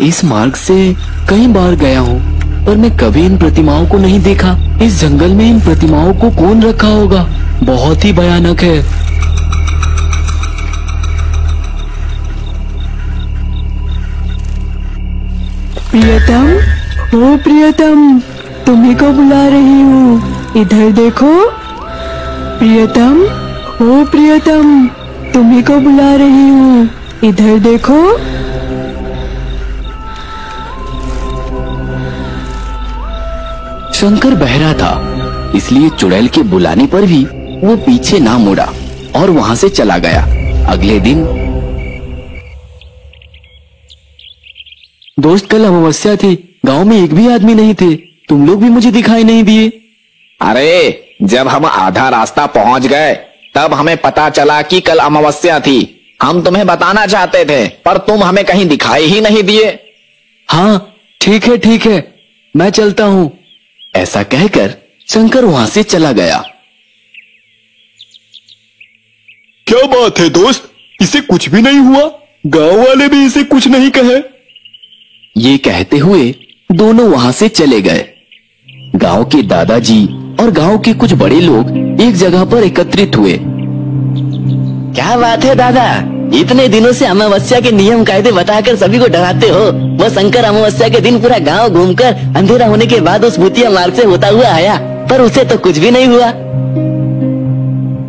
इस मार्ग से कई बार गया हूँ, पर मैं कभी इन प्रतिमाओं को नहीं देखा। इस जंगल में इन प्रतिमाओं को कौन रखा होगा? बहुत ही भयानक है। प्रियतम, ओ प्रियतम, तुम्ही को बुला रही हूँ, इधर देखो। प्रियतम, ओ प्रियतम, तुम्ही को बुला रही हूँ, इधर देखो। शंकर बहरा था, इसलिए चुड़ैल के बुलाने पर भी वो पीछे ना मुड़ा और वहां से चला गया। अगले दिन दोस्त, कल अमावस्या थी, गांव में एक भी आदमी नहीं थे, तुम लोग भी मुझे दिखाई नहीं दिए। अरे, जब हम आधा रास्ता पहुंच गए तब हमें पता चला कि कल अमावस्या थी। हम तुम्हें बताना चाहते थे, पर तुम हमें कहीं दिखाई ही नहीं दिए। हाँ, ठीक है, मैं चलता हूँ। ऐसा कहकर शंकर वहां से चला गया। क्या बात है दोस्त, इसे कुछ भी नहीं हुआ? गांव वाले भी इसे कुछ नहीं कहे। ये कहते हुए दोनों वहां से चले गए। गांव के दादाजी और गांव के कुछ बड़े लोग एक जगह पर एकत्रित हुए। क्या बात है दादा, इतने दिनों से अमावस्या के नियम कायदे बताकर सभी को डराते हो। वो शंकर अमावस्या के दिन पूरा गांव घूमकर अंधेरा होने के बाद उस भूतिया मार्ग से होता हुआ आया, पर उसे तो कुछ भी नहीं हुआ।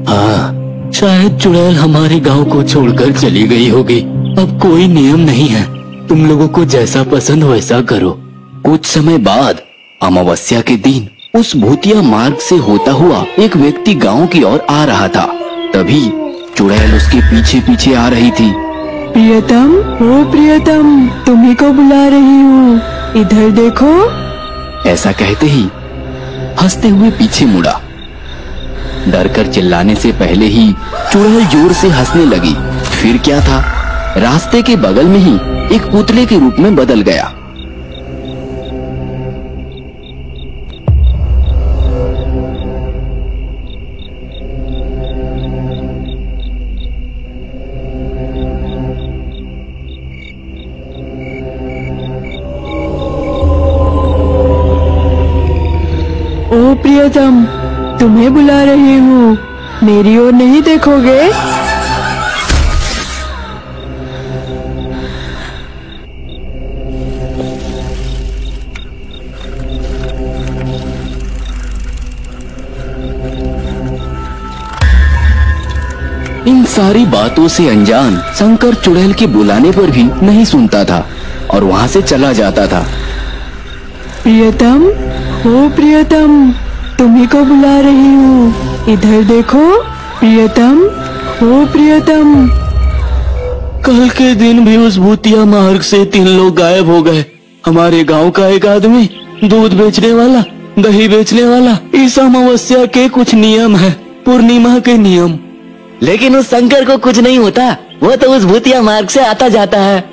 हाँ, शायद चुड़ैल हमारे गांव को छोड़कर चली गई होगी। अब कोई नियम नहीं है, तुम लोगों को जैसा पसंद वैसा करो। कुछ समय बाद अमावस्या के दिन उस भूतिया मार्ग से होता हुआ एक व्यक्ति गांव की ओर आ रहा था। तभी चुड़ैल उसके पीछे पीछे आ रही थी। प्रियतम, ओ प्रियतम, तुम्ही को बुला रही हूँ, इधर देखो। ऐसा कहते ही हंसते हुए पीछे मुड़ा। डरकर चिल्लाने से पहले ही चुड़ैल जोर से हंसने लगी। फिर क्या था, रास्ते के बगल में ही एक पुतले के रूप में बदल गया। ओ प्रियतम, तुम्हें बुला रही हूँ, मेरी ओर नहीं देखोगे? इन सारी बातों से अनजान शंकर चुड़ैल के बुलाने पर भी नहीं सुनता था और वहां से चला जाता था। प्रियतम, ओ प्रियतम, तुम्ही को बुला रही हूँ, इधर देखो। प्रियतम, ओ प्रियतम। कल के दिन भी उस भूतिया मार्ग से 3 लोग गायब हो गए। हमारे गांव का एक आदमी, दूध बेचने वाला, दही बेचने वाला। इस अमावस्या के कुछ नियम है, पूर्णिमा के नियम। लेकिन उस शंकर को कुछ नहीं होता, वो तो उस भूतिया मार्ग से आता जाता है।